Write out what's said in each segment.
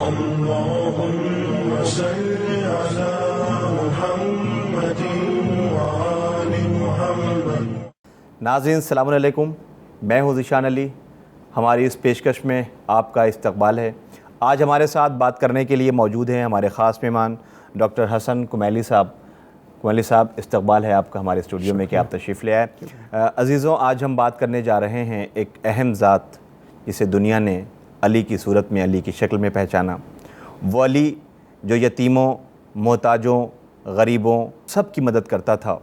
اللهم صل على محمد وآل محمد۔ ناظرین السلام علیکم، میں ہوں ذیشان علی۔ ہماری اس پیشکش میں آپ کا استقبال ہے۔ آج ہمارے ساتھ بات کرنے کے لیے موجود ہیں ہمارے خاص مہمان ڈاکٹر حسن کمیلی صاحب۔ کمیلی صاحب، استقبال ہے آپ کا ہمارے اسٹوڈیو میں کہ آپ تشریف لے آئے۔ عزیزوں، آج ہم بات کرنے جا رہے ہیں ایک اہم ذات جسے دنیا نے علی کی صورت میں، علی کی شکل میں پہچانا۔ وہ علی جو یتیموں، محتاجوں، غریبوں سب کی مدد کرتا تھا۔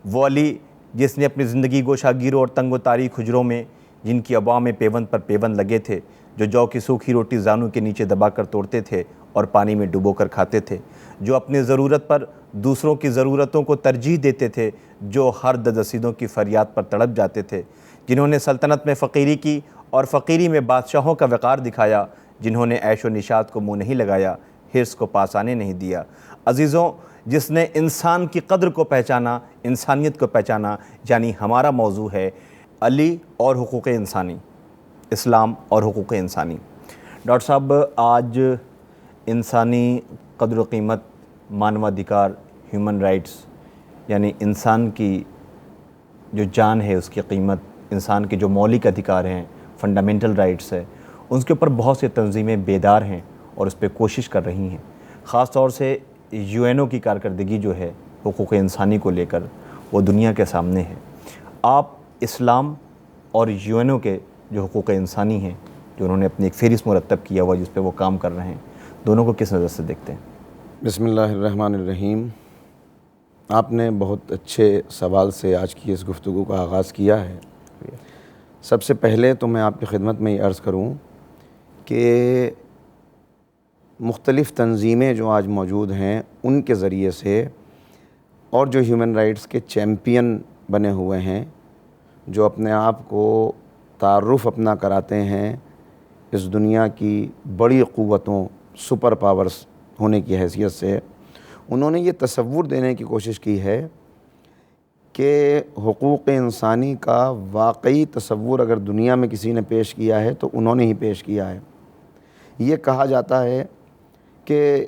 وہ علی جس نے اپنی زندگی گوشاگیروں اور تنگ و تاریک حجروں میں، جن کی ابواں میں پیوند پر پیوند لگے تھے، جو جو کی سوکھی روٹی زانوں کے نیچے دبا کر توڑتے تھے اور پانی میں ڈبو کر کھاتے تھے، جو اپنی ضرورت پر دوسروں کی ضرورتوں کو ترجیح دیتے تھے، جو ہر درد-رسیدوں کی فریاد پر تڑپ جاتے تھے، جنہوں نے سلطنت میں فقیری کی اور فقیری میں بادشاہوں کا وقار دکھایا، جنہوں نے عیش و نشاط کو منہ نہیں لگایا، حرص کو پاس آنے نہیں دیا۔ عزیزوں، جس نے انسان کی قدر کو پہچانا، انسانیت کو پہچانا، یعنی ہمارا موضوع ہے علی اور حقوق انسانی، اسلام اور حقوق انسانی۔ ڈاکٹر صاحب، آج انسانی قدر و قیمت، مانوادھیکار، ہیومن رائٹس، یعنی انسان کی جو جان ہے اس کی قیمت، انسان کے جو مولک ادھیکار ہیں، فنڈامنٹل رائٹس ہے، اس کے اوپر بہت سی تنظیمیں بیدار ہیں اور اس پہ کوشش کر رہی ہیں۔ خاص طور سے UN کی کارکردگی جو ہے حقوق انسانی کو لے کر، وہ دنیا کے سامنے ہے۔ آپ اسلام اور UN کے جو حقوق انسانی ہیں، جو انہوں نے اپنی ایک فہرست مرتب کیا ہوا جس پہ وہ کام کر رہے ہیں، دونوں کو کس نظر سے دیکھتے ہیں؟ بسم اللہ الرحمن الرحیم۔ آپ نے بہت اچھے سوال سے آج کی اس گفتگو کا آغاز کیا ہے۔ سب سے پہلے تو میں آپ کی خدمت میں یہ عرض کروں کہ مختلف تنظیمیں جو آج موجود ہیں، ان کے ذریعے سے اور جو ہیومن رائٹس کے چیمپئن بنے ہوئے ہیں، جو اپنے آپ کو تعارف اپنا کراتے ہیں اس دنیا کی بڑی قوتوں، سپر پاورز ہونے کی حیثیت سے، انہوں نے یہ تصور دینے کی کوشش کی ہے کہ حقوق انسانی کا واقعی تصور اگر دنیا میں کسی نے پیش کیا ہے تو انہوں نے ہی پیش کیا ہے۔ یہ کہا جاتا ہے کہ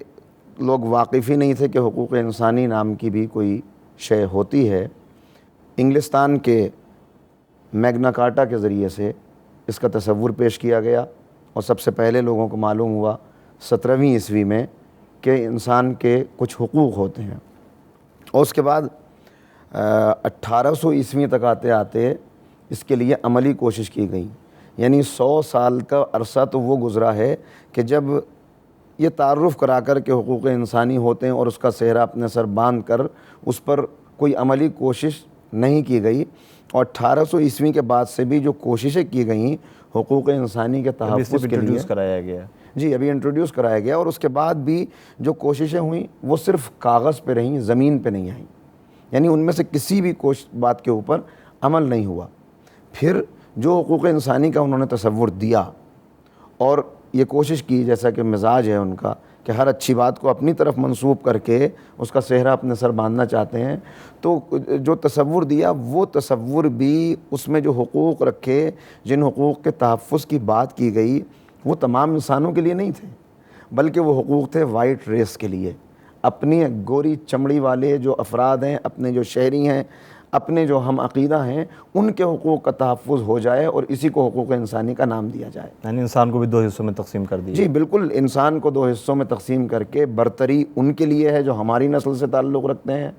لوگ واقف ہی نہیں تھے کہ حقوق انسانی نام کی بھی کوئی شے ہوتی ہے۔ انگلستان کے میگنا کارٹا کے ذریعے سے اس کا تصور پیش کیا گیا اور سب سے پہلے لوگوں کو معلوم ہوا 17ویں عیسوی میں کہ انسان کے کچھ حقوق ہوتے ہیں، اور اس کے بعد 1800 عیسوی تک آتے آتے اس کے لیے عملی کوشش کی گئی۔ یعنی 100 سال کا عرصہ تو وہ گزرا ہے کہ جب یہ تعارف کرا کر کے حقوق انسانی ہوتے ہیں اور اس کا صحرا اپنے سر باندھ کر اس پر کوئی عملی کوشش نہیں کی گئی، اور 1800 عیسوی کے بعد سے بھی جو کوششیں کی گئیں حقوق انسانی کے تحفظ کے لیے، کرایا گیا جی ابھی انٹروڈیوس کرایا گیا، اور اس کے بعد بھی جو کوششیں ہوئیں وہ صرف کاغذ پہ رہیں، زمین پہ نہیں آئیں، یعنی ان میں سے کسی بھی بات کے اوپر عمل نہیں ہوا۔ پھر جو حقوق انسانی کا انہوں نے تصور دیا اور یہ کوشش کی، جیسا کہ مزاج ہے ان کا کہ ہر اچھی بات کو اپنی طرف منسوب کر کے اس کا صحرا اپنے سر باندھنا چاہتے ہیں، تو جو تصور دیا وہ تصور بھی اس میں جو حقوق رکھے، جن حقوق کے تحفظ کی بات کی گئی، وہ تمام انسانوں کے لیے نہیں تھے، بلکہ وہ حقوق تھے وائٹ ریس کے لیے۔ اپنی گوری چمڑی والے جو افراد ہیں، اپنے جو شہری ہیں، اپنے جو ہم عقیدہ ہیں، ان کے حقوق کا تحفظ ہو جائے اور اسی کو حقوق انسانی کا نام دیا جائے۔ یعنی انسان کو بھی 2 حصوں میں تقسیم کر دیا۔ جی بالکل، انسان کو 2 حصوں میں تقسیم کر کے برتری ان کے لیے ہے جو ہماری نسل سے تعلق رکھتے ہیں،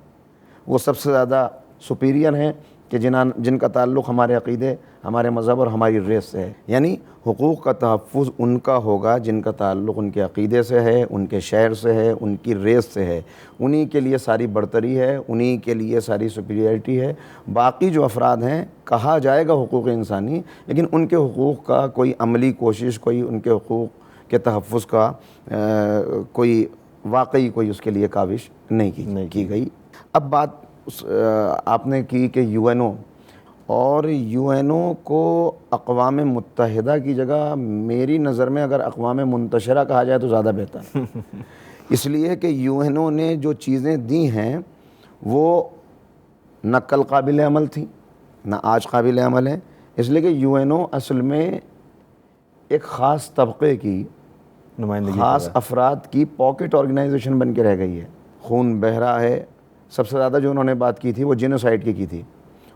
وہ سب سے زیادہ سپیریئر ہیں کہ جن کا تعلق ہمارے عقیدے، ہمارے مذہب اور ہماری ریس سے ہے۔ یعنی حقوق کا تحفظ ان کا ہوگا جن کا تعلق ان کے عقیدے سے ہے، ان کے شہر سے ہے، ان کی ریس سے ہے، انہی کے لیے ساری برتری ہے، انہی کے لیے ساری سپیریئرٹی ہے۔ باقی جو افراد ہیں کہا جائے گا حقوق انسانی، لیکن ان کے حقوق کا کوئی عملی کوشش، کوئی ان کے حقوق کے تحفظ کا کوئی واقعی کوئی اس کے لیے کاوش نہیں کی گئی۔ اب بات آپ نے کی کہ UN اور UN کو اقوام متحدہ کی جگہ میری نظر میں اگر اقوام منتشرہ کہا جائے تو زیادہ بہتر، اس لیے کہ UN نے جو چیزیں دی ہیں وہ نہ کل قابل عمل تھیں نہ آج قابل عمل ہیں، اس لیے کہ UN اصل میں ایک خاص طبقے کی نمائندگی خاص افراد کی پاکٹ آرگنائزیشن بن کے رہ گئی ہے. خون بہہ رہا ہے. سب سے زیادہ جو انہوں نے بات کی تھی وہ جینوسائیڈ کی تھی,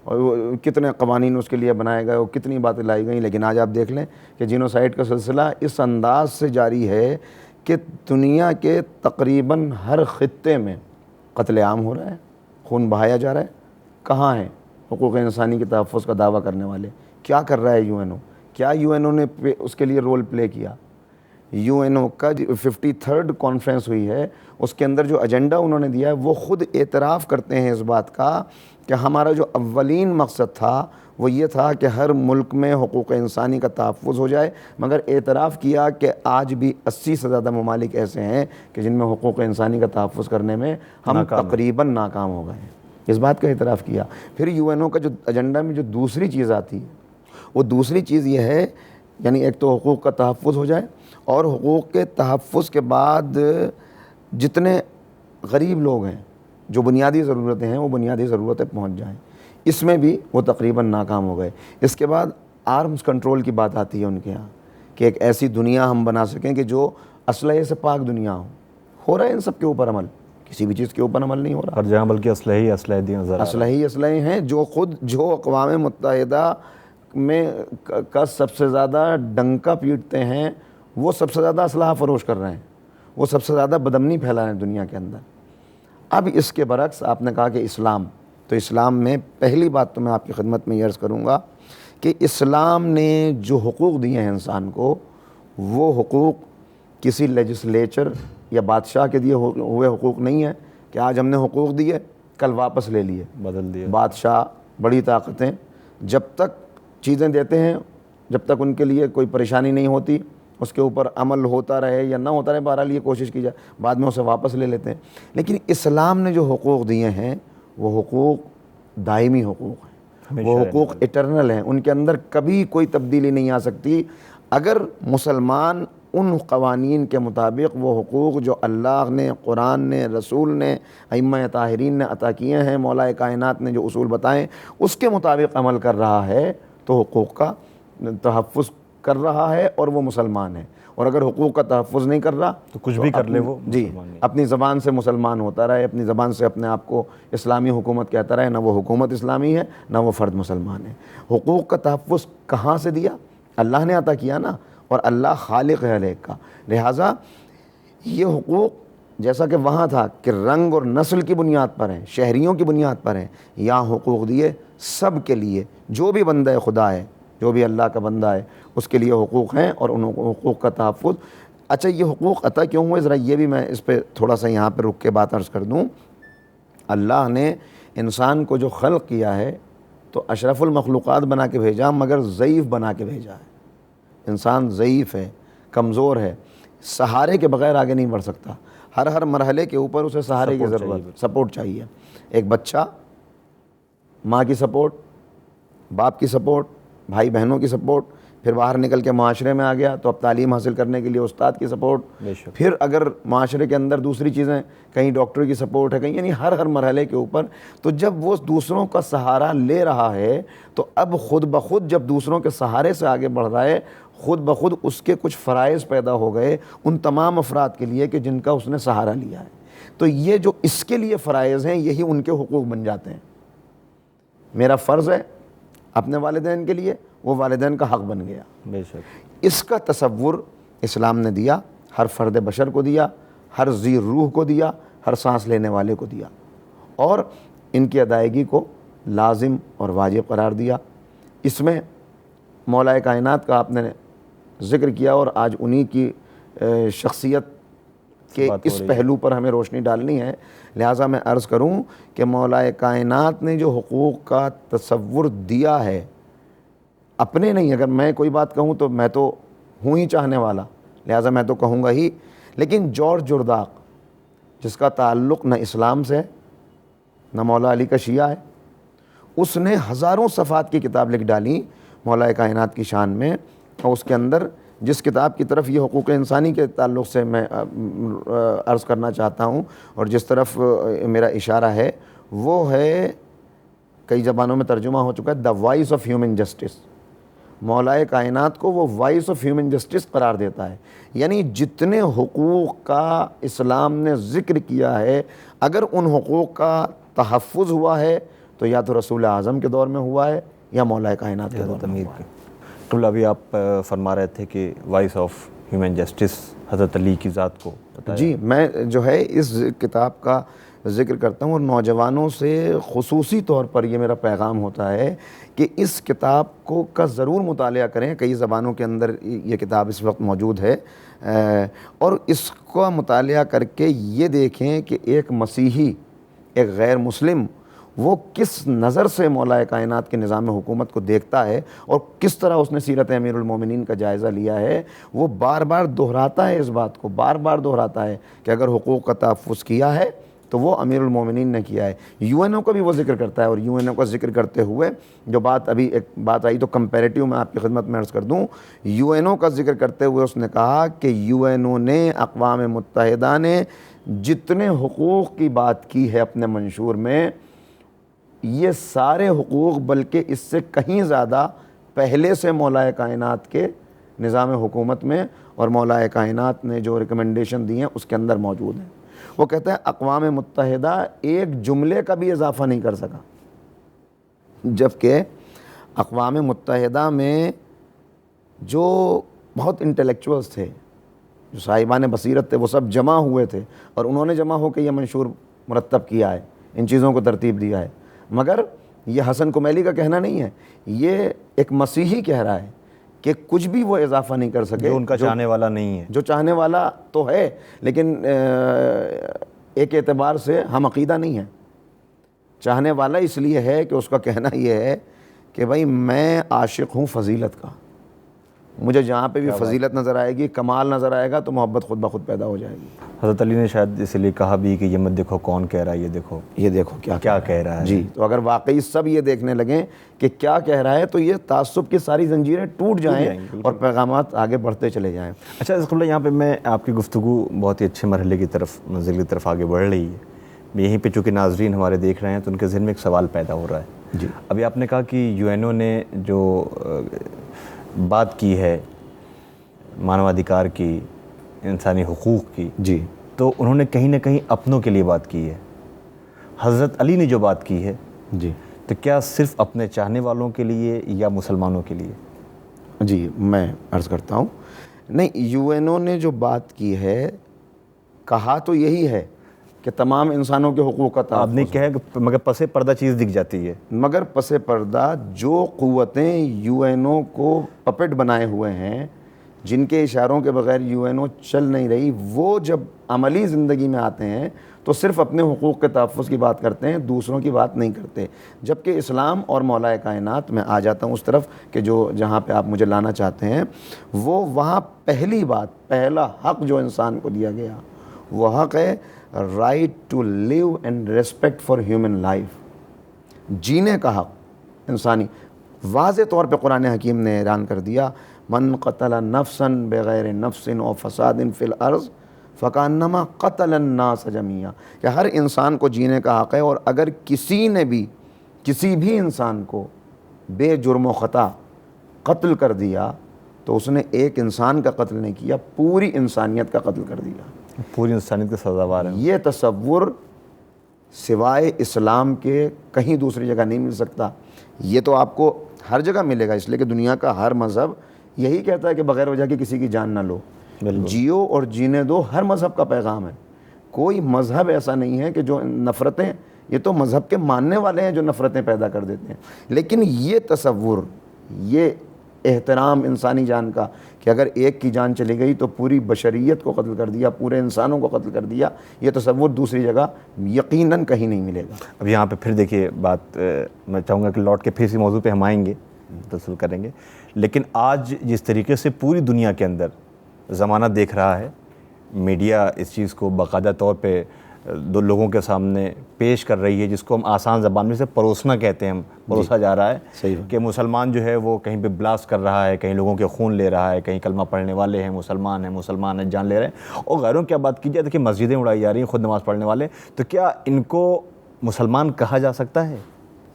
اور وہ کتنے قوانین اس کے لیے بنائے گئے, وہ کتنی باتیں لائی گئیں. لیکن آج آپ دیکھ لیں کہ جینوسائیڈ کا سلسلہ اس انداز سے جاری ہے کہ دنیا کے تقریباً ہر خطے میں قتل عام ہو رہا ہے, خون بہایا جا رہا ہے. کہاں ہیں حقوق انسانی کے تحفظ کا دعویٰ کرنے والے؟ کیا کر رہا ہے یو این او؟ کیا یو این او نے اس کے لیے رول پلے کیا؟ یو این او کا 53rd کانفرنس ہوئی ہے, اس کے اندر جو ایجنڈا انہوں نے دیا ہے وہ خود اعتراف کرتے ہیں اس بات کا کہ ہمارا جو اولین مقصد تھا وہ یہ تھا کہ ہر ملک میں حقوق انسانی کا تحفظ ہو جائے, مگر اعتراف کیا کہ آج بھی 80 سے زیادہ ممالک ایسے ہیں کہ جن میں حقوق انسانی کا تحفظ کرنے میں ہم تقریباً ناکام ہو گئے ہیں. اس بات کا اعتراف کیا. پھر یو این او کا جو ایجنڈا میں جو دوسری چیز آتی ہے وہ دوسری چیز یہ ہے, یعنی ایک تو حقوق کا تحفظ ہو جائے, اور حقوق کے تحفظ کے بعد جتنے غریب لوگ ہیں جو بنیادی ضرورتیں ہیں وہ بنیادی ضرورتیں پہنچ جائیں. اس میں بھی وہ تقریباً ناکام ہو گئے. اس کے بعد آرمز کنٹرول کی بات آتی ہے ان کے ہاں کہ ایک ایسی دنیا ہم بنا سکیں کہ جو اسلحے سے پاک دنیا ہو رہا ہے ان سب کے اوپر عمل, کسی بھی چیز کے اوپر عمل نہیں ہو رہا ہر جگہ, بلکہ اسلحے دی نظر اسلحے ہیں جو اقوام متحدہ میں کا سب سے زیادہ ڈنکا پیٹتے ہیں, وہ سب سے زیادہ اسلحہ فروش کر رہے ہیں, وہ سب سے زیادہ بدامنی پھیلا رہے ہیں دنیا کے اندر. اب اس کے برعکس آپ نے کہا کہ اسلام, تو اسلام میں پہلی بات تو میں آپ کی خدمت میں یہ عرض کروں گا کہ اسلام نے جو حقوق دیے ہیں انسان کو, وہ حقوق کسی لیجسلیچر یا بادشاہ کے دیے ہوئے حقوق نہیں ہیں کہ آج ہم نے حقوق دیے کل واپس لے لیے, بدل دیے. بادشاہ بڑی طاقتیں جب تک چیزیں دیتے ہیں, جب تک ان کے لیے کوئی پریشانی نہیں ہوتی, اس کے اوپر عمل ہوتا رہے یا نہ ہوتا رہے, بہرحال یہ کوشش کی جائے, بعد میں اسے واپس لے لیتے ہیں. لیکن اسلام نے جو حقوق دیے ہیں وہ حقوق دائمی حقوق ہیں, وہ حقوق ایٹرنل ہیں, ان کے اندر کبھی کوئی تبدیلی نہیں آ سکتی. اگر مسلمان ان قوانین کے مطابق وہ حقوق جو اللہ نے, قرآن نے, رسول نے, ائمہ طاہرین نے عطا کیے ہیں, مولا کائنات نے جو اصول بتائیں اس کے مطابق عمل کر رہا ہے تو حقوق کا تحفظ کر رہا ہے اور وہ مسلمان ہے. اور اگر حقوق کا تحفظ نہیں کر رہا تو کچھ بھی کر لے وہ جی اپنی زبان سے مسلمان ہوتا رہے, اپنی زبان سے اپنے آپ کو اسلامی حکومت کہتا رہے, نہ وہ حکومت اسلامی ہے نہ وہ فرد مسلمان ہے. حقوق کا تحفظ کہاں سے دیا؟ اللہ نے عطا کیا نا, اور اللہ خالق ہے ہر ایک کا. لہٰذا یہ حقوق جیسا کہ وہاں تھا کہ رنگ اور نسل کی بنیاد پر ہیں, شہریوں کی بنیاد پر ہیں, یہاں حقوق دیے سب کے لیے, جو بھی بندہ خدا ہے, جو بھی اللہ کا بندہ ہے اس کے لیے حقوق ہیں, اور ان حقوق کا تحفظ. اچھا, یہ حقوق عطا کیوں ہوئے, ذرا یہ بھی میں اس پہ تھوڑا سا یہاں پہ رک کے بات عرض کر دوں. اللہ نے انسان کو جو خلق کیا ہے تو اشرف المخلوقات بنا کے بھیجا, مگر ضعیف بنا کے بھیجا ہے. انسان ضعیف ہے, کمزور ہے, سہارے کے بغیر آگے نہیں بڑھ سکتا. ہر مرحلے کے اوپر اسے سہارے کی ضرورت, سپورٹ چاہیے. ایک بچہ ماں کی سپورٹ, باپ کی سپورٹ, بھائی بہنوں کی سپورٹ, پھر باہر نکل کے معاشرے میں آ گیا تو اب تعلیم حاصل کرنے کے لیے استاد کی سپورٹ, پھر اگر معاشرے کے اندر دوسری چیزیں, کہیں ڈاکٹر کی سپورٹ ہے, کہیں, یعنی ہر مرحلے کے اوپر. تو جب وہ دوسروں کا سہارا لے رہا ہے تو اب خود بخود جب دوسروں کے سہارے سے آگے بڑھ رہا ہے, خود بخود اس کے کچھ فرائض پیدا ہو گئے ان تمام افراد کے لیے کہ جن کا اس نے سہارا لیا ہے. تو یہ جو اس کے لیے فرائض ہیں یہی ان کے حقوق بن جاتے ہیں. میرا فرض ہے اپنے والدین کے لیے, وہ والدین کا حق بن گیا. بے شک. اس کا تصور اسلام نے دیا, ہر فرد بشر کو دیا, ہر ذی روح کو دیا, ہر سانس لینے والے کو دیا, اور ان کی ادائیگی کو لازم اور واجب قرار دیا. اس میں مولا کائنات کا آپ نے ذکر کیا, اور آج انہی کی شخصیت کے اس پہلو پر ہمیں روشنی ڈالنی ہے. لہٰذا میں عرض کروں کہ مولا کائنات نے جو حقوق کا تصور دیا ہے, اپنے نہیں, اگر میں کوئی بات کہوں تو میں تو ہوں ہی چاہنے والا, لہٰذا میں تو کہوں گا ہی. لیکن جارج جرداق جس کا تعلق نہ اسلام سے نہ مولا علی کا شیعہ ہے, اس نے ہزاروں صفحات کی کتاب لکھ ڈالی مولا کائنات کی شان میں, اور اس کے اندر جس کتاب کی طرف یہ حقوق انسانی کے تعلق سے میں عرض کرنا چاہتا ہوں اور جس طرف میرا اشارہ ہے, وہ ہے, کئی زبانوں میں ترجمہ ہو چکا ہے, the voice of human justice. مولائے کائنات کو وہ وائس آف ہیومن جسٹس قرار دیتا ہے. یعنی جتنے حقوق کا اسلام نے ذکر کیا ہے، اگر ان حقوق کا تحفظ ہوا ہے تو یا تو رسول اعظم کے دور میں ہوا ہے یا مولائے کائنات کے دور میں ہوا ہے. قبل ابھی آپ فرما رہے تھے کہ وائس آف ہیومن جسٹس حضرت علی کی ذات کو بتایا. جی، میں جو ہے اس کتاب کا ذکر کرتا ہوں اور نوجوانوں سے خصوصی طور پر یہ میرا پیغام ہوتا ہے کہ اس کتاب کا ضرور مطالعہ کریں. کئی زبانوں کے اندر یہ کتاب اس وقت موجود ہے، اور اس کا مطالعہ کر کے یہ دیکھیں کہ ایک مسیحی، ایک غیر مسلم، وہ کس نظر سے مولائے کائنات کے نظام حکومت کو دیکھتا ہے اور کس طرح اس نے سیرت امیر المومنین کا جائزہ لیا ہے. وہ بار بار دہراتا ہے اس بات کو، بار بار دہراتا ہے کہ اگر حقوق کا تحفظ کیا ہے تو وہ امیر المومنین نے کیا ہے. یو این او کا بھی وہ ذکر کرتا ہے، اور یو این او کا ذکر کرتے ہوئے جو بات ابھی ایک بات آئی تو کمپیریٹیو میں آپ کی خدمت میں عرض کر دوں. یو این او کا ذکر کرتے ہوئے اس نے کہا کہ یو این او نے، اقوام متحدہ نے جتنے حقوق کی بات کی ہے اپنے منشور میں، یہ سارے حقوق بلکہ اس سے کہیں زیادہ پہلے سے مولائے کائنات کے نظام حکومت میں اور مولائے کائنات نے جو ریکمنڈیشن دی ہیں اس کے اندر موجود ہیں. وہ کہتے ہیں اقوام متحدہ ایک جملے کا بھی اضافہ نہیں کر سکا، جبکہ اقوام متحدہ میں جو بہت انٹلیکچوئلس تھے، جو صاحبان بصیرت تھے، وہ سب جمع ہوئے تھے اور انہوں نے جمع ہو کے یہ منشور مرتب کیا ہے، ان چیزوں کو ترتیب دیا ہے. مگر یہ حسن کمیلی کا کہنا نہیں ہے، یہ ایک مسیحی کہہ رہا ہے کہ کچھ بھی وہ اضافہ نہیں کر سکے. جو ان کا چاہنے والا نہیں ہے، جو چاہنے والا تو ہے لیکن ایک اعتبار سے ہم عقیدہ نہیں ہے. چاہنے والا اس لیے ہے کہ اس کا کہنا یہ ہے کہ بھائی میں عاشق ہوں فضیلت کا، مجھے جہاں پہ بھی فضیلت نظر آئے گی، کمال نظر آئے گا تو محبت خود بخود پیدا ہو جائے گی. حضرت علی نے شاید اس لیے کہا بھی کہ یہ مت دیکھو کون کہہ رہا ہے، یہ دیکھو کیا کہہ رہا ہے. جی، تو اگر واقعی سب یہ دیکھنے لگیں کہ کیا کہہ رہا ہے تو یہ تعصب کی ساری زنجیریں ٹوٹ جائیں اور پیغامات آگے بڑھتے چلے جائیں. اچھا اسقلہ، یہاں پہ میں آپ کی گفتگو بہت ہی اچھے مرحلے کی طرف، منزل کی طرف آگے بڑھ رہی ہے. یہیں پہ چونکہ ناظرین ہمارے دیکھ رہے ہیں تو ان کے ذہن میں ایک سوال پیدا ہو رہا ہے. جی، ابھی آپ نے کہا کہ یو این او نے جو بات کی ہے مانوادھیکار کی، انسانی حقوق کی، جی، تو انہوں نے کہیں نہ کہیں اپنوں کے لیے بات کی ہے. حضرت علی نے جو بات کی ہے، جی، تو کیا صرف اپنے چاہنے والوں کے لیے یا مسلمانوں کے لیے؟ جی، میں عرض کرتا ہوں. نہیں، یو این او نے جو بات کی ہے، کہا تو یہی ہے کہ تمام انسانوں کے حقوق کا آپ نے تحفظ، کہا کہ مگر پس پردہ چیز دکھ جاتی ہے. مگر پس پردہ جو قوتیں یو این او کو پپٹ بنائے ہوئے ہیں، جن کے اشاروں کے بغیر یو این او چل نہیں رہی، وہ جب عملی زندگی میں آتے ہیں تو صرف اپنے حقوق کے تحفظ کی بات کرتے ہیں، دوسروں کی بات نہیں کرتے. جبکہ اسلام اور مولائے کائنات، میں آ جاتا ہوں اس طرف کہ جہاں پہ آپ مجھے لانا چاہتے ہیں، وہ وہاں پہلی بات، پہلا حق جو انسان کو دیا گیا وہ حق ہے right to live and respect for human life. جینے کا حق انسانی. واضح طور پہ قرآن حکیم نے اعلان کر دیا، من قتل نفسا بغیر نفس او فساد فی الارض فکانما قتل الناس جميعا، کہ ہر انسان کو جینے کا حق ہے، اور اگر کسی نے بھی کسی بھی انسان کو بے جرم و خطا قتل کر دیا تو اس نے ایک انسان کا قتل نہیں کیا، پوری انسانیت کا قتل کر دیا. پوری انسانیت کا سزاوار ہے. یہ تصور سوائے اسلام کے کہیں دوسری جگہ نہیں مل سکتا. یہ تو آپ کو ہر جگہ ملے گا، اس لیے کہ دنیا کا ہر مذہب یہی کہتا ہے کہ بغیر وجہ کے کسی کی جان نہ لو، جیو اور جینے دو. ہر مذہب کا پیغام ہے. کوئی مذہب ایسا نہیں ہے کہ جو نفرتیں، یہ تو مذہب کے ماننے والے ہیں جو نفرتیں پیدا کر دیتے ہیں. لیکن یہ تصور، یہ احترام انسانی جان کا کہ اگر ایک کی جان چلی گئی تو پوری بشریت کو قتل کر دیا، پورے انسانوں کو قتل کر دیا، یہ تصور دوسری جگہ یقیناً کہیں نہیں ملے گا. اب یہاں پہ پھر دیکھیے بات، میں چاہوں گا کہ لوٹ کے پھر اسی موضوع پہ ہم آئیں گے، تفصیل کریں گے. لیکن آج جس طریقے سے پوری دنیا کے اندر زمانہ دیکھ رہا ہے، میڈیا اس چیز کو باقاعدہ طور پہ دو لوگوں کے سامنے پیش کر رہی ہے، جس کو ہم آسان زبان میں سے پروسنا کہتے ہیں، پروسا جا رہا ہے کہ مسلمان جو ہے وہ کہیں پہ بلاسٹ کر رہا ہے، کہیں لوگوں کے خون لے رہا ہے، کہیں کلمہ پڑھنے والے ہیں مسلمان ہیں جان لے رہے ہیں، اور غیروں کی بات کی جائے تو کہ مسجدیں اڑائی جا رہی ہیں، خود نماز پڑھنے والے. تو کیا ان کو مسلمان کہا جا سکتا ہے؟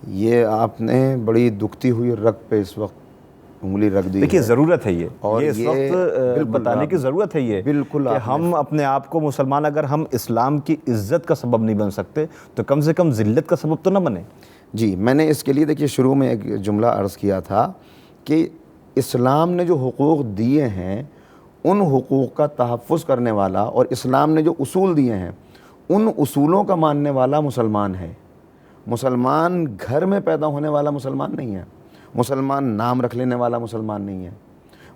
یہ آپ نے بڑی دکھتی ہوئی رگ پہ اس وقت انگلی رکھ دی دیکھیے ہے۔ ضرورت ہے یہ اور اس یہ وقت بالکل بتانے کی آپ- ضرورت ہے یہ بالکل کہ آپ ہم اپنے آپ کو مسلمان، اگر ہم اسلام کی عزت کا سبب نہیں بن سکتے تو کم سے کم ذلت کا سبب تو نہ بنے۔ جی میں نے اس کے لیے دیکھیے شروع میں ایک جملہ عرض کیا تھا کہ اسلام نے جو حقوق دیے ہیں ان حقوق کا تحفظ کرنے والا، اور اسلام نے جو اصول دیے ہیں ان اصولوں کا ماننے والا مسلمان ہے۔ مسلمان گھر میں پیدا ہونے والا مسلمان نہیں ہے، مسلمان نام رکھ لینے والا مسلمان نہیں ہے،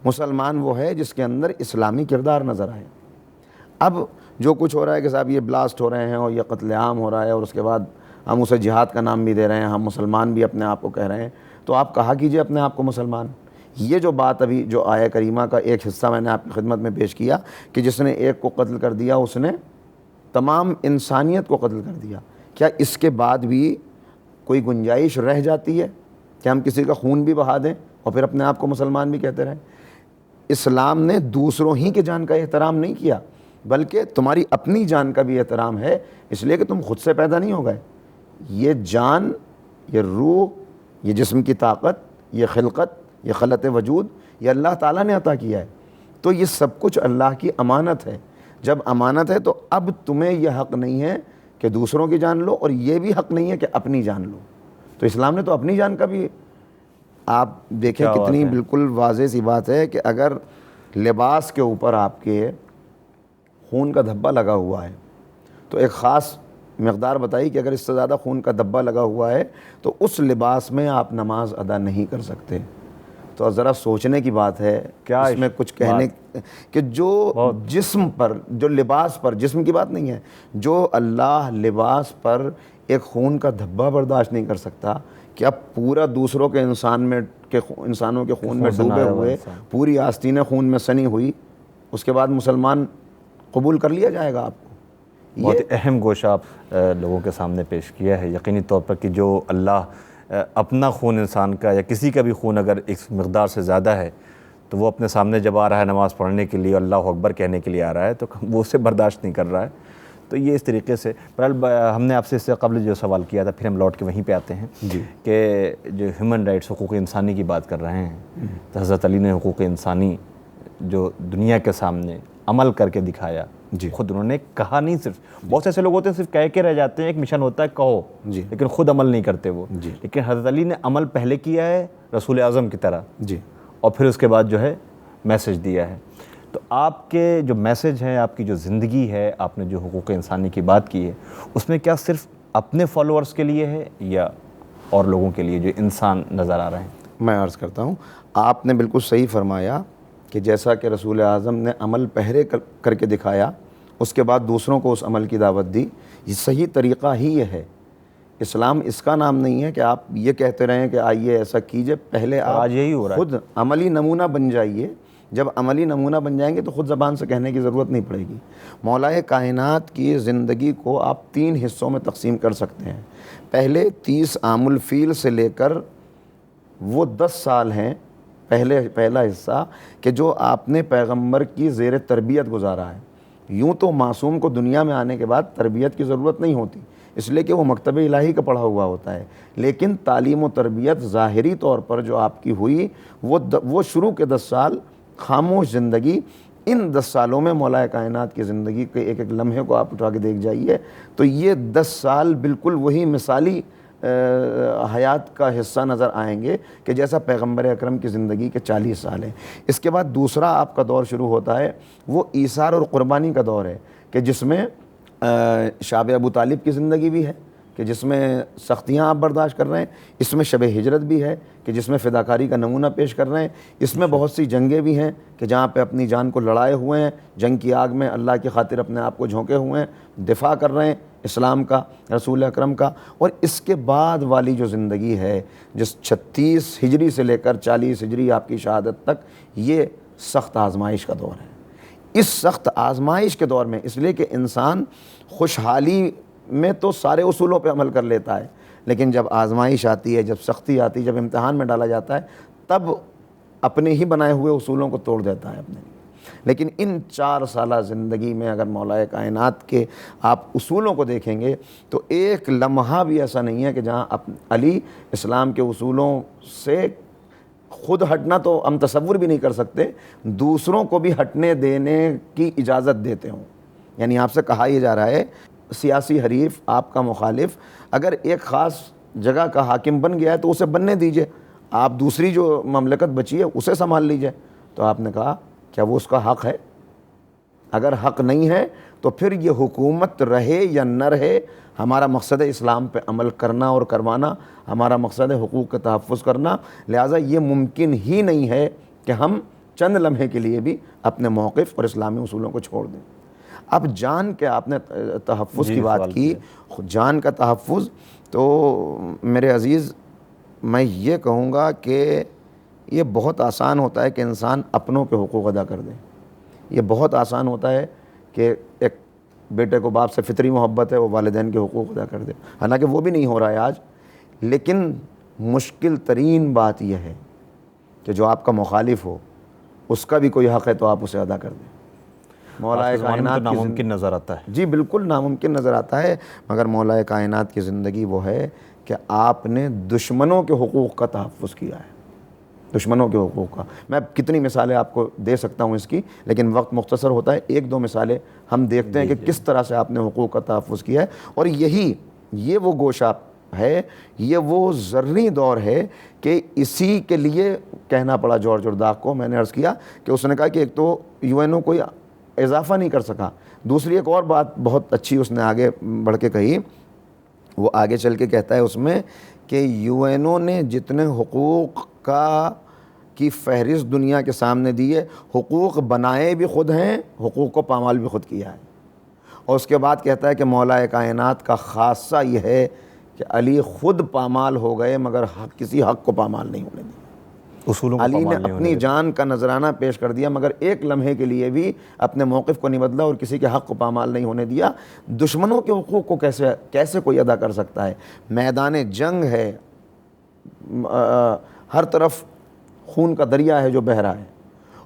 مسلمان وہ ہے جس کے اندر اسلامی کردار نظر آئے۔ اب جو کچھ ہو رہا ہے کہ صاحب یہ بلاسٹ ہو رہے ہیں اور یہ قتل عام ہو رہا ہے اور اس کے بعد ہم اسے جہاد کا نام بھی دے رہے ہیں، ہم مسلمان بھی اپنے آپ کو کہہ رہے ہیں، تو آپ کہا کیجئے اپنے آپ کو مسلمان۔ یہ جو بات ابھی جو آیہ کریمہ کا ایک حصہ میں نے آپ کی خدمت میں پیش کیا کہ جس نے ایک کو قتل کر دیا اس نے تمام انسانیت کو قتل کر دیا، کیا اس کے بعد بھی کوئی گنجائش رہ جاتی ہے کہ ہم کسی کا خون بھی بہا دیں اور پھر اپنے آپ کو مسلمان بھی کہتے رہیں؟ اسلام نے دوسروں ہی کے جان کا احترام نہیں کیا بلکہ تمہاری اپنی جان کا بھی احترام ہے، اس لیے کہ تم خود سے پیدا نہیں ہو گئے۔ یہ جان، یہ روح، یہ جسم کی طاقت، یہ خلقت، یہ خلط وجود، یہ اللہ تعالیٰ نے عطا کیا ہے، تو یہ سب کچھ اللہ کی امانت ہے۔ جب امانت ہے تو اب تمہیں یہ حق نہیں ہے کہ دوسروں کی جان لو، اور یہ بھی حق نہیں ہے کہ اپنی جان لو۔ تو اسلام نے تو اپنی جان کا بھی، آپ دیکھیں کیا بات کتنی ہے۔ بالکل واضح سی بات ہے کہ اگر لباس کے اوپر آپ کے خون کا دھبا لگا ہوا ہے تو ایک خاص مقدار بتائی کہ اگر اس سے زیادہ خون کا دھبا لگا ہوا ہے تو اس لباس میں آپ نماز ادا نہیں کر سکتے۔ تو ذرا سوچنے کی بات ہے، کیا اس میں کچھ کہنے کہ جو جسم پر، جو لباس پر، جسم کی بات نہیں ہے، جو اللہ لباس پر ایک خون کا دھبا برداشت نہیں کر سکتا، کیا پورا دوسروں کے انسانوں کے خون میں ڈوبے ہوئے پوری آستینیں خون میں سنی ہوئی، اس کے بعد مسلمان قبول کر لیا جائے گا آپ کو؟ بہت اہم گوشہ آپ لوگوں کے سامنے پیش کیا ہے، یقینی طور پر کہ جو اللہ اپنا خون انسان کا یا کسی کا بھی خون اگر اس مقدار سے زیادہ ہے تو وہ اپنے سامنے جب آ رہا ہے نماز پڑھنے کے لیے، اللہ اکبر کہنے کے لیے آ رہا ہے، تو وہ اسے برداشت نہیں کر رہا ہے۔ تو یہ اس طریقے سے بہرحال ہم نے آپ سے اس سے قبل جو سوال کیا تھا، پھر ہم لوٹ کے وہیں پہ آتے ہیں کہ جو ہیومن رائٹس، حقوق انسانی کی بات کر رہے ہیں، تو حضرت علی نے حقوق انسانی جو دنیا کے سامنے عمل کر کے دکھایا، خود انہوں نے کہا نہیں، صرف بہت سے ایسے لوگ ہوتے ہیں صرف کہہ کے رہ جاتے ہیں، ایک مشن ہوتا ہے کہو، لیکن خود عمل نہیں کرتے وہ، لیکن حضرت علی نے عمل پہلے کیا ہے رسول اعظم کی طرح، اور پھر اس کے بعد جو ہے میسج دیا ہے۔ تو آپ کے جو میسج ہیں، آپ کی جو زندگی ہے، آپ نے جو حقوق انسانی کی بات کی ہے، اس میں کیا صرف اپنے فالوورز کے لیے ہے یا اور لوگوں کے لیے جو انسان نظر آ رہے ہیں؟ میں عرض کرتا ہوں، آپ نے بالکل صحیح فرمایا کہ جیسا کہ رسول اعظم نے عمل پہلے کر کے دکھایا، اس کے بعد دوسروں کو اس عمل کی دعوت دی، یہ صحیح طریقہ ہی یہ ہے۔ اسلام اس کا نام نہیں ہے کہ آپ یہ کہتے رہیں کہ آئیے ایسا کیجئے، پہلے آپ خود عملی نمونہ بن جائیے۔ جب عملی نمونہ بن جائیں گے تو خود زبان سے کہنے کی ضرورت نہیں پڑے گی۔ مولا کائنات کی زندگی کو آپ 3 حصوں میں تقسیم کر سکتے ہیں۔ پہلے 30 عام الفیل سے لے کر وہ 10 سال ہیں، پہلا حصہ کہ جو آپ نے پیغمبر کی زیر تربیت گزارا ہے۔ یوں تو معصوم کو دنیا میں آنے کے بعد تربیت کی ضرورت نہیں ہوتی، اس لیے کہ وہ مکتب الہی کا پڑھا ہوا ہوتا ہے، لیکن تعلیم و تربیت ظاہری طور پر جو آپ کی ہوئی وہ شروع کے 10 سال خاموش زندگی۔ ان 10 سالوں میں مولا کائنات کی زندگی کے ایک ایک لمحے کو آپ اٹھا کے دیکھ جائیے تو یہ 10 سال بالکل وہی مثالی حیات کا حصہ نظر آئیں گے کہ جیسا پیغمبر اکرم کی زندگی کے 40 سال ہیں۔ اس کے بعد دوسرا آپ کا دور شروع ہوتا ہے، وہ ایثار اور قربانی کا دور ہے کہ جس میں شاب ابو طالب کی زندگی بھی ہے کہ جس میں سختیاں آپ برداشت کر رہے ہیں، اس میں شب ہجرت بھی ہے کہ جس میں فداکاری کا نمونہ پیش کر رہے ہیں، اس میں بہت سی جنگیں بھی ہیں کہ جہاں پہ اپنی جان کو لڑائے ہوئے ہیں، جنگ کی آگ میں اللہ کی خاطر اپنے آپ کو جھونکے ہوئے ہیں، دفاع کر رہے ہیں اسلام کا، رسول اکرم کا۔ اور اس کے بعد والی جو زندگی ہے جس 36 ہجری سے لے کر 40 ہجری آپ کی شہادت تک، یہ سخت آزمائش کا دور ہے۔ اس سخت آزمائش کے دور میں، اس لیے کہ انسان خوشحالی میں تو سارے اصولوں پہ عمل کر لیتا ہے، لیکن جب آزمائش آتی ہے، جب سختی آتی ہے، جب امتحان میں ڈالا جاتا ہے، تب اپنے ہی بنائے ہوئے اصولوں کو توڑ دیتا ہے اپنے لیے۔ لیکن ان 4 سالہ زندگی میں اگر مولا کائنات کے آپ اصولوں کو دیکھیں گے تو ایک لمحہ بھی ایسا نہیں ہے کہ جہاں علی اسلام کے اصولوں سے خود ہٹنا تو ہم تصور بھی نہیں کر سکتے، دوسروں کو بھی ہٹنے دینے کی اجازت دیتے ہوں. یعنی آپ سے کہا یہ جا رہا ہے سیاسی حریف، آپ کا مخالف اگر ایک خاص جگہ کا حاکم بن گیا ہے تو اسے بننے دیجئے، آپ دوسری جو مملکت بچی ہے اسے سنبھال لیجئے. تو آپ نے کہا کیا وہ اس کا حق ہے؟ اگر حق نہیں ہے تو پھر یہ حکومت رہے یا نہ رہے، ہمارا مقصد ہے اسلام پہ عمل کرنا اور کروانا، ہمارا مقصد ہے حقوق کا تحفظ کرنا. لہٰذا یہ ممکن ہی نہیں ہے کہ ہم چند لمحے کے لیے بھی اپنے موقف اور اسلامی اصولوں کو چھوڑ دیں. اب جان کے آپ نے تحفظ کی بات کی، جان کا تحفظ، تو میرے عزیز میں یہ کہوں گا کہ یہ بہت آسان ہوتا ہے کہ انسان اپنوں کے حقوق ادا کر دے. یہ بہت آسان ہوتا ہے کہ ایک بیٹے کو باپ سے فطری محبت ہے وہ والدین کے حقوق ادا کر دے، حالانکہ وہ بھی نہیں ہو رہا ہے آج. لیکن مشکل ترین بات یہ ہے کہ جو آپ کا مخالف ہو اس کا بھی کوئی حق ہے تو آپ اسے ادا کر دیں. مولا کائنات ناممکن نظر آتا ہے. جی بالکل ناممکن نظر آتا ہے، مگر مولا کائنات کی زندگی وہ ہے کہ آپ نے دشمنوں کے حقوق کا تحفظ کیا ہے، دشمنوں کے حقوق کا. میں کتنی مثالیں آپ کو دے سکتا ہوں اس کی، لیکن وقت مختصر ہوتا ہے. ایک دو مثالیں ہم دیکھتے ہیں کہ کس طرح سے آپ نے حقوق کا تحفظ کیا ہے. اور یہ وہ گوشہ ہے، یہ وہ زرعی دور ہے کہ اسی کے لیے کہنا پڑا جارج ارداغ کو. میں نے عرض کیا کہ اس نے کہا کہ ایک تو یو این او کوئی اضافہ نہیں کر سکا، دوسری ایک اور بات بہت اچھی اس نے آگے بڑھ کے کہی. وہ آگے چل کے کہتا ہے اس میں کہ یو این او نے جتنے حقوق کی فہرست دنیا کے سامنے دی ہے، حقوق بنائے بھی خود ہیں، حقوق کو پامال بھی خود کیا ہے. اور اس کے بعد کہتا ہے کہ مولا کائنات کا خاصہ یہ ہے کہ علی خود پامال ہو گئے مگر کسی حق کو پامال نہیں ہونے دیا. اصولوں کو علی نے پامال نہیں اپنی جان کا نذرانہ پیش کر دیا مگر ایک لمحے کے لیے بھی اپنے موقف کو نہیں بدلا اور کسی کے حق کو پامال نہیں ہونے دیا. دشمنوں کے حقوق کو کیسے کوئی ادا کر سکتا ہے؟ میدان جنگ ہے، ہر طرف خون کا دریا ہے جو بہہ رہا ہے،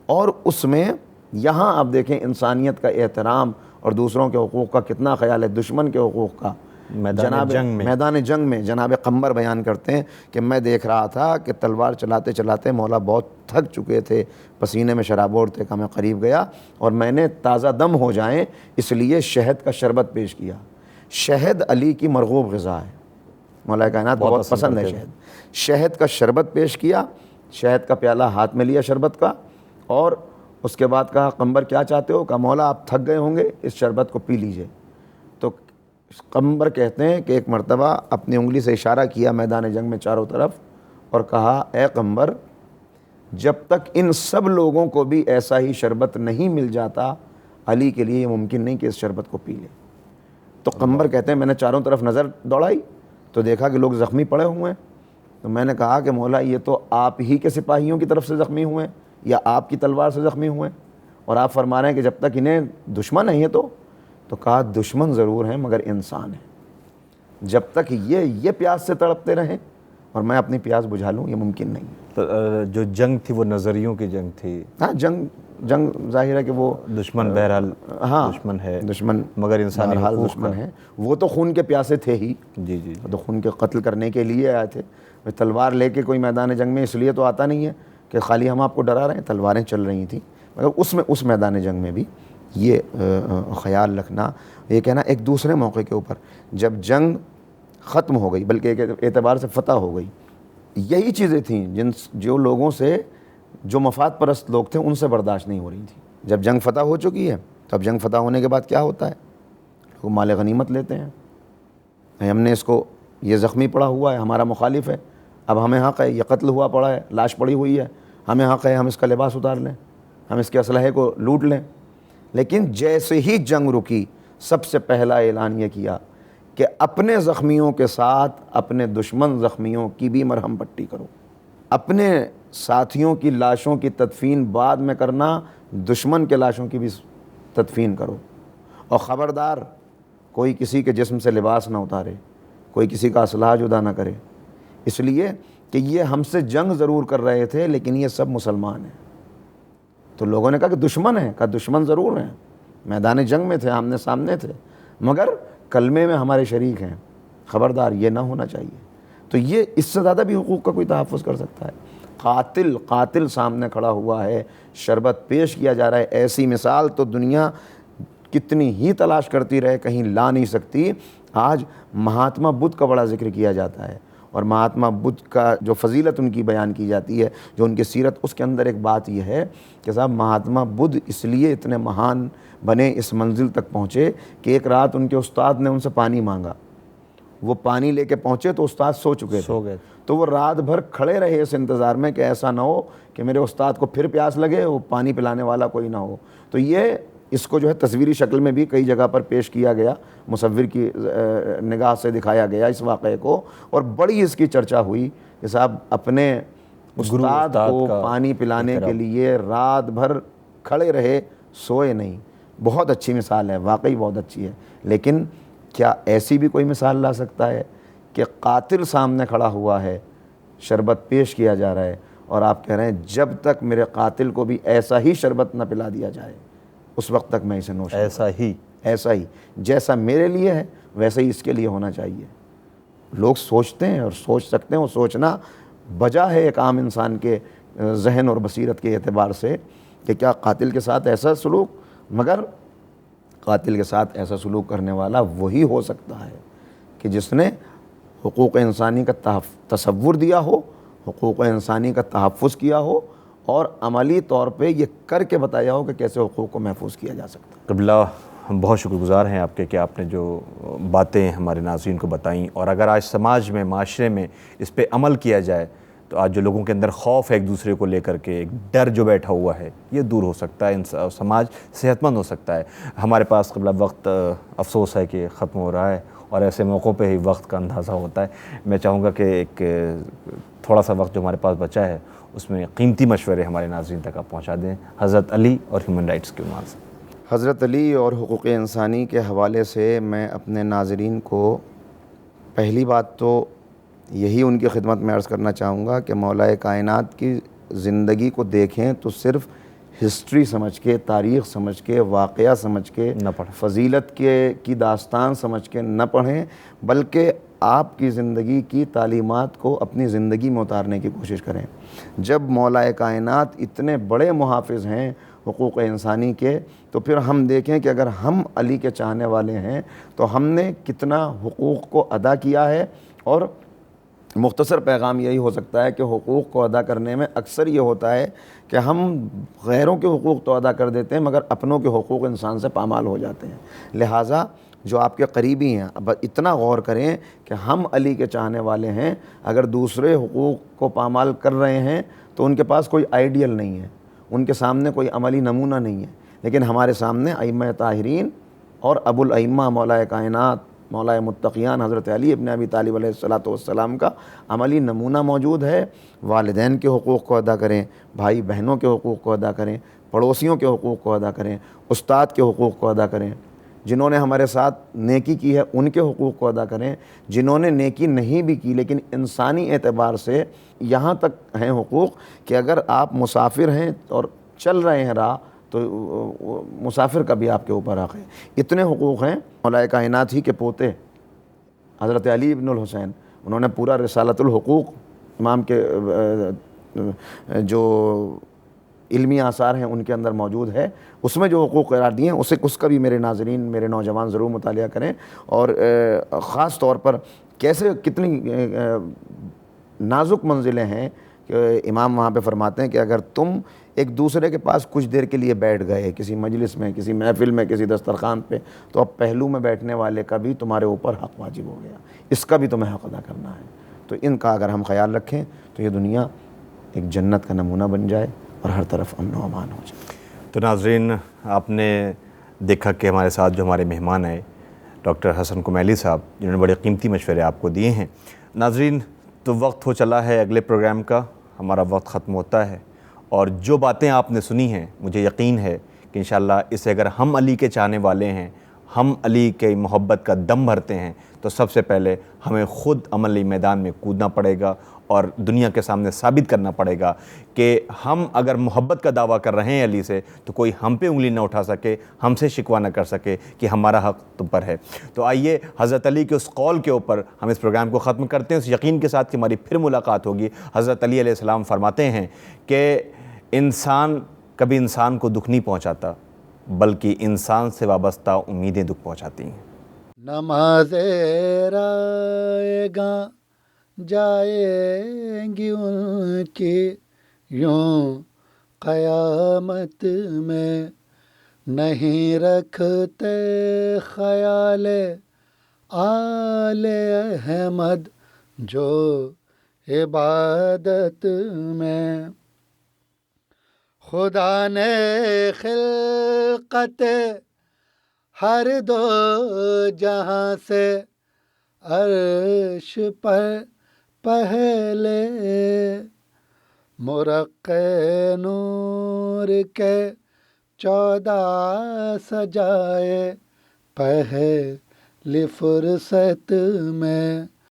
اور اس میں یہاں آپ دیکھیں انسانیت کا احترام اور دوسروں کے حقوق کا کتنا خیال ہے. دشمن کے حقوق کا میدان جنگ میں جناب قمبر بیان کرتے ہیں کہ میں دیکھ رہا تھا کہ تلوار چلاتے چلاتے مولا بہت تھک چکے تھے، پسینے میں شرابور تھے کہ میں قریب گیا اور میں نے تازہ دم ہو جائیں اس لیے شہد کا شربت پیش کیا. شہد علی کی مرغوب غذا ہے، مولا کائنات بہت پسند ہے شہد. شہد کا شربت پیش کیا، شہد کا پیالہ ہاتھ میں لیا شربت کا، اور اس کے بعد کہا قمبر کیا چاہتے ہو؟ کہا مولا آپ تھک گئے ہوں گے، اس شربت کو پی لیجئے. تو قمبر کہتے ہیں کہ ایک مرتبہ اپنی انگلی سے اشارہ کیا میدان جنگ میں چاروں طرف اور کہا اے قمبر، جب تک ان سب لوگوں کو بھی ایسا ہی شربت نہیں مل جاتا علی کے لیے یہ ممکن نہیں کہ اس شربت کو پی لے. تو قمبر کہتے ہیں میں نے چاروں طرف نظر دوڑائی تو دیکھا کہ لوگ زخمی پڑے ہوئے ہیں. تو میں نے کہا کہ مولا یہ تو آپ ہی کے سپاہیوں کی طرف سے زخمی ہوئے ہیں یا آپ کی تلوار سے زخمی ہوئے ہیں، اور آپ فرما رہے ہیں کہ جب تک انہیں دشمن ہے یہ تو کہا دشمن ضرور ہیں مگر انسان ہیں. جب تک یہ پیاس سے تڑپتے رہیں اور میں اپنی پیاس بجھا لوں یہ ممکن نہیں. تو جو جنگ تھی وہ نظریوں کی جنگ تھی. ہاں جنگ ظاہر ہے کہ وہ دشمن بہرحال ہاں دشمن ہے، دشمن مگر انسانی بہرحال حقوق دشمن ہے. وہ تو خون کے پیاسے تھے ہی، جی جی تو خون کے قتل کرنے کے لیے آئے تھے. تلوار لے کے کوئی میدان جنگ میں اس لیے تو آتا نہیں ہے کہ خالی ہم آپ کو ڈرا رہے ہیں، تلواریں چل رہی تھیں. مگر اس میدان جنگ میں بھی یہ خیال رکھنا، یہ کہنا ایک دوسرے موقع کے اوپر جب جنگ ختم ہو گئی، بلکہ ایک اعتبار سے فتح ہو گئی، یہی چیزیں تھیں جو لوگوں سے، جو مفاد پرست لوگ تھے ان سے برداشت نہیں ہو رہی تھیں. جب جنگ فتح ہو چکی ہے تو اب جنگ فتح ہونے کے بعد کیا ہوتا ہے؟ لوگ مال غنیمت لیتے ہیں. ہم نے اس کو، یہ زخمی پڑا ہوا ہے، ہمارا مخالف ہے، اب ہمیں حق ہے، یہ قتل ہوا پڑا ہے، لاش پڑی ہوئی ہے، ہمیں حق ہے ہم اس کا لباس اتار لیں، ہم اس کے اسلحے کو لوٹ لیں. لیکن جیسے ہی جنگ رکی سب سے پہلا اعلان یہ کیا کہ اپنے زخمیوں کے ساتھ اپنے دشمن زخمیوں کی بھی مرہم پٹی کرو. اپنے ساتھیوں کی لاشوں کی تدفین بعد میں کرنا، دشمن کے لاشوں کی بھی تدفین کرو. اور خبردار کوئی کسی کے جسم سے لباس نہ اتارے، کوئی کسی کا اسلحہ جدا نہ کرے، اس لیے کہ یہ ہم سے جنگ ضرور کر رہے تھے لیکن یہ سب مسلمان ہیں. تو لوگوں نے کہا کہ دشمن ہیں، کہا دشمن ضرور ہیں، میدان جنگ میں تھے، آمنے سامنے تھے، مگر کلمے میں ہمارے شریک ہیں، خبردار یہ نہ ہونا چاہیے. تو یہ اس سے زیادہ بھی حقوق کا کوئی تحفظ کر سکتا ہے؟ قاتل سامنے کھڑا ہوا ہے، شربت پیش کیا جا رہا ہے، ایسی مثال تو دنیا کتنی ہی تلاش کرتی رہے کہیں لا نہیں سکتی۔ آج مہاتما بدھ کا بڑا ذکر کیا جاتا ہے، اور مہاتما بدھ کا جو فضیلت ان کی بیان کی جاتی ہے، جو ان کی سیرت، اس کے اندر ایک بات یہ ہے کہ صاحب مہاتما بدھ اس لیے اتنے مہان بنے، اس منزل تک پہنچے کہ ایک رات ان کے استاد نے ان سے پانی مانگا، وہ پانی لے کے پہنچے تو استاد سو چکے تھے، تو وہ رات بھر کھڑے رہے اس انتظار میں کہ ایسا نہ ہو کہ میرے استاد کو پھر پیاس لگے، وہ پانی پلانے والا کوئی نہ ہو۔ تو یہ اس کو جو ہے تصویری شکل میں بھی کئی جگہ پر پیش کیا گیا، مصور کی نگاہ سے دکھایا گیا اس واقعے کو، اور بڑی اس کی چرچا ہوئی کہ صاحب اپنے استاد کو پانی پلانے کے لیے رات بھر کھڑے رہے، سوئے نہیں۔ بہت اچھی مثال ہے، واقعی بہت اچھی ہے، لیکن کیا ایسی بھی کوئی مثال لا سکتا ہے کہ قاتل سامنے کھڑا ہوا ہے، شربت پیش کیا جا رہا ہے، اور آپ کہہ رہے ہیں جب تک میرے قاتل کو بھی ایسا ہی شربت نہ پلا دیا جائے اس وقت تک میں اسے نوش ایسا ہی جیسا میرے لیے ہے ویسا ہی اس کے لیے ہونا چاہیے۔ لوگ سوچتے ہیں اور سوچ سکتے ہیں، وہ سوچنا بجا ہے ایک عام انسان کے ذہن اور بصیرت کے اعتبار سے کہ کیا قاتل کے ساتھ ایسا سلوک، مگر قاتل کے ساتھ ایسا سلوک کرنے والا وہی ہو سکتا ہے کہ جس نے حقوق انسانی کا تصور دیا ہو، حقوق انسانی کا تحفظ کیا ہو، اور عملی طور پہ یہ کر کے بتایا ہو کہ کیسے حقوق کو محفوظ کیا جا سکتا ہے۔ قبلہ، ہم بہت شکر گزار ہیں آپ کے کہ آپ نے جو باتیں ہمارے ناظرین کو بتائیں، اور اگر آج سماج میں، معاشرے میں اس پہ عمل کیا جائے تو آج جو لوگوں کے اندر خوف ہے ایک دوسرے کو لے کر کے، ایک ڈر جو بیٹھا ہوا ہے، یہ دور ہو سکتا ہے، سماج صحت مند ہو سکتا ہے۔ ہمارے پاس قبلہ وقت افسوس ہے کہ ختم ہو رہا ہے، اور ایسے موقعوں پہ ہی وقت کا اندازہ ہوتا ہے۔ میں چاہوں گا کہ ایک تھوڑا سا وقت جو ہمارے پاس بچا ہے اس میں قیمتی مشورے ہمارے ناظرین تک آپ پہنچا دیں حضرت علی اور ہیومن رائٹس کے عنوان سے۔ حضرت علی اور حقوق انسانی کے حوالے سے میں اپنے ناظرین کو پہلی بات تو یہی ان کی خدمت میں عرض کرنا چاہوں گا کہ مولا کائنات کی زندگی کو دیکھیں تو صرف ہسٹری سمجھ کے، تاریخ سمجھ کے، واقعہ سمجھ کے نہ پڑھیں، فضیلت کی داستان سمجھ کے نہ پڑھیں، بلکہ آپ کی زندگی کی تعلیمات کو اپنی زندگی میں اتارنے کی کوشش کریں۔ جب مولا کائنات اتنے بڑے محافظ ہیں حقوق انسانی کے، تو پھر ہم دیکھیں کہ اگر ہم علی کے چاہنے والے ہیں تو ہم نے کتنا حقوق کو ادا کیا ہے۔ اور مختصر پیغام یہی ہو سکتا ہے کہ حقوق کو ادا کرنے میں اکثر یہ ہوتا ہے کہ ہم غیروں کے حقوق تو ادا کر دیتے ہیں مگر اپنوں کے حقوق انسان سے پامال ہو جاتے ہیں۔ لہٰذا جو آپ کے قریبی ہیں، اب اتنا غور کریں کہ ہم علی کے چاہنے والے ہیں، اگر دوسرے حقوق کو پامال کر رہے ہیں تو ان کے پاس کوئی آئیڈیل نہیں ہے، ان کے سامنے کوئی عملی نمونہ نہیں ہے، لیکن ہمارے سامنے ائمہ طاہرین اور ابو الائمہ مولا کائنات مولا متقیان حضرت علی ابن ابی طالب علیہ السلام کا عملی نمونہ موجود ہے۔ والدین کے حقوق کو ادا کریں، بھائی بہنوں کے حقوق کو ادا کریں، پڑوسیوں کے حقوق کو ادا کریں، استاد کے حقوق کو ادا کریں، جنہوں نے ہمارے ساتھ نیکی کی ہے ان کے حقوق کو ادا کریں، جنہوں نے نیکی نہیں بھی کی لیکن انسانی اعتبار سے یہاں تک ہیں حقوق کہ اگر آپ مسافر ہیں اور چل رہے ہیں راہ تو مسافر کا بھی آپ کے اوپر حق ہے۔ اتنے حقوق ہیں۔ مولا کائنات ہی کے پوتے حضرت علی ابن الحسین، انہوں نے پورا رسالۃ الحقوق امام کے جو علمی آثار ہیں ان کے اندر موجود ہے، اس میں جو حقوق قرار دیے ہیں اس کا بھی میرے ناظرین، میرے نوجوان ضرور مطالعہ کریں، اور خاص طور پر کیسے کتنی نازک منزلیں ہیں کہ امام وہاں پہ فرماتے ہیں کہ اگر تم ایک دوسرے کے پاس کچھ دیر کے لیے بیٹھ گئے کسی مجلس میں، کسی محفل میں، کسی دسترخوان پہ، تو اب پہلو میں بیٹھنے والے کا بھی تمہارے اوپر حق واجب ہو گیا، اس کا بھی تمہیں حق ادا کرنا ہے۔ تو ان کا اگر ہم خیال رکھیں تو یہ دنیا ایک جنت کا نمونہ بن جائے اور ہر طرف امن و امان ہو جائے۔ تو ناظرین، آپ نے دیکھا کہ ہمارے ساتھ جو ہمارے مہمان آئے ڈاکٹر حسن کمیلی صاحب، جنہوں نے بڑے قیمتی مشورے آپ کو دیے ہیں۔ ناظرین، تو وقت ہو چلا ہے اگلے پروگرام کا، ہمارا وقت ختم ہوتا ہے، اور جو باتیں آپ نے سنی ہیں مجھے یقین ہے کہ انشاءاللہ اسے اگر ہم علی کے چاہنے والے ہیں، ہم علی کے محبت کا دم بھرتے ہیں تو سب سے پہلے ہمیں خود عملی میدان میں کودنا پڑے گا اور دنیا کے سامنے ثابت کرنا پڑے گا کہ ہم اگر محبت کا دعویٰ کر رہے ہیں علی سے تو کوئی ہم پہ انگلی نہ اٹھا سکے، ہم سے شکوہ نہ کر سکے کہ ہمارا حق تم پر ہے۔ تو آئیے حضرت علی کے اس قول کے اوپر ہم اس پروگرام کو ختم کرتے ہیں، اس یقین کے ساتھ کہ ہماری پھر ملاقات ہوگی۔ حضرت علی علیہ السلام فرماتے ہیں کہ انسان کبھی انسان کو دکھ نہیں پہنچاتا بلکہ انسان سے وابستہ امیدیں دکھ پہنچاتی ہیں۔ نماز رائے گاں جائیں گی ان کی یوں قیامت میں، نہیں رکھتے خیال آل احمد جو عبادت میں۔ خدا نے خلقت ہر دو جہاں سے عرش پر پہلے مرقع نور کے 14 سجائے پہلی فرصت میں۔